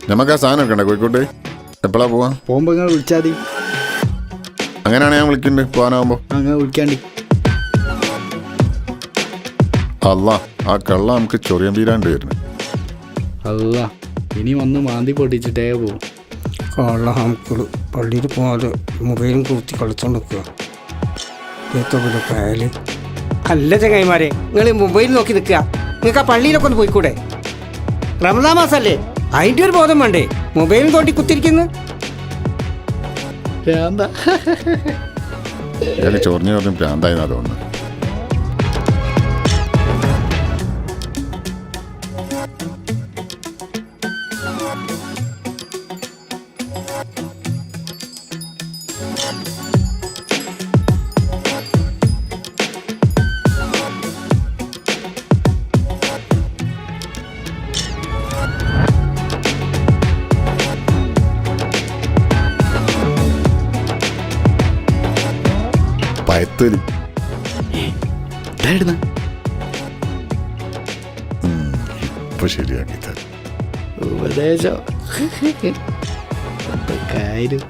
നമുക്ക് ആ സാധനം ഒക്കെ ഉണ്ടോ കോഴിക്കോട്ട്? എപ്പോഴാ പോവാ? പോകുമ്പോ നിങ്ങൾ വിളിച്ചാൽ മതി. അങ്ങനെയാണ് ഞാൻ വിളിക്കുന്നുണ്ട് പോകാനാവുമ്പോ. അങ്ങനെ വിളിക്കാണ്ടി. അല്ല ആ കള്ള നമുക്ക് ചൊറിയാൻ തീരാണ്ട് വരുന്നു. അല്ല ഇനി വന്ന് മാന്തി പൊട്ടിച്ചിട്ടേ പോവും. കള്ള നമുക്ക് പള്ളിയിൽ പോകാതെ മൊബൈലും കുത്തി കളിച്ചോണ്ട് നിൽക്കുക. അല്ല ചങ്ങായിമാരെ, നിങ്ങൾ മൊബൈൽ നോക്കി നിൽക്കുക. നിങ്ങൾക്ക് ആ പള്ളിയിലൊക്കെ ഒന്ന് പോയിക്കൂടെ? റമദാൻ മാസല്ലേ, അതിൻ്റെ ഒരു ബോധം വേണ്ടേ? മൊബൈലും തോണ്ടി കുത്തിരിക്കുന്നു. ഇയാൾക്ക് ചൊറിഞ്ഞു ചൊറിഞ്ഞ് പ്രാന്തായി തോന്നുന്നു. പയത്തൊലി ഇപ്പൊ ശരിയാക്കി തരാം. ഉപദേശം കാര്യം.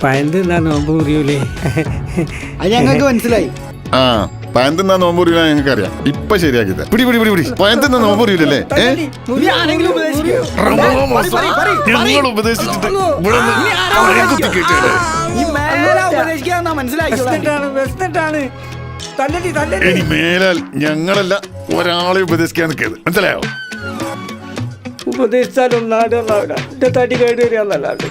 പയന്തെന്താ നോമ്പ് മുറിയൂലേ? അത് ഞങ്ങൾക്ക് മനസ്സിലായി. ആ പയന്തിന്നാ നോമ്പ് മുറിയില്ല ഞങ്ങൾക്ക് അറിയാം. ഇപ്പൊ ശരിയാക്കി തരാം. പിടി പിടി പിടി പിടി. പയന്തിന്നാ നോമ്പ് മുറിയില്ലല്ലേ? ഞങ്ങൾ ഉപദേശിച്ചിട്ട് ഇനി മേലാൽ ഞങ്ങളല്ല ഒരാളെ ഉപദേശിക്കാൻ നിൽക്കരുത്, മനസ്സിലായോ? ഉപദേശിച്ചാലും നാടുണ്ടാവില്ല. എന്റെ തടി കേട് വരികയെന്നല്ലാണ്ട്.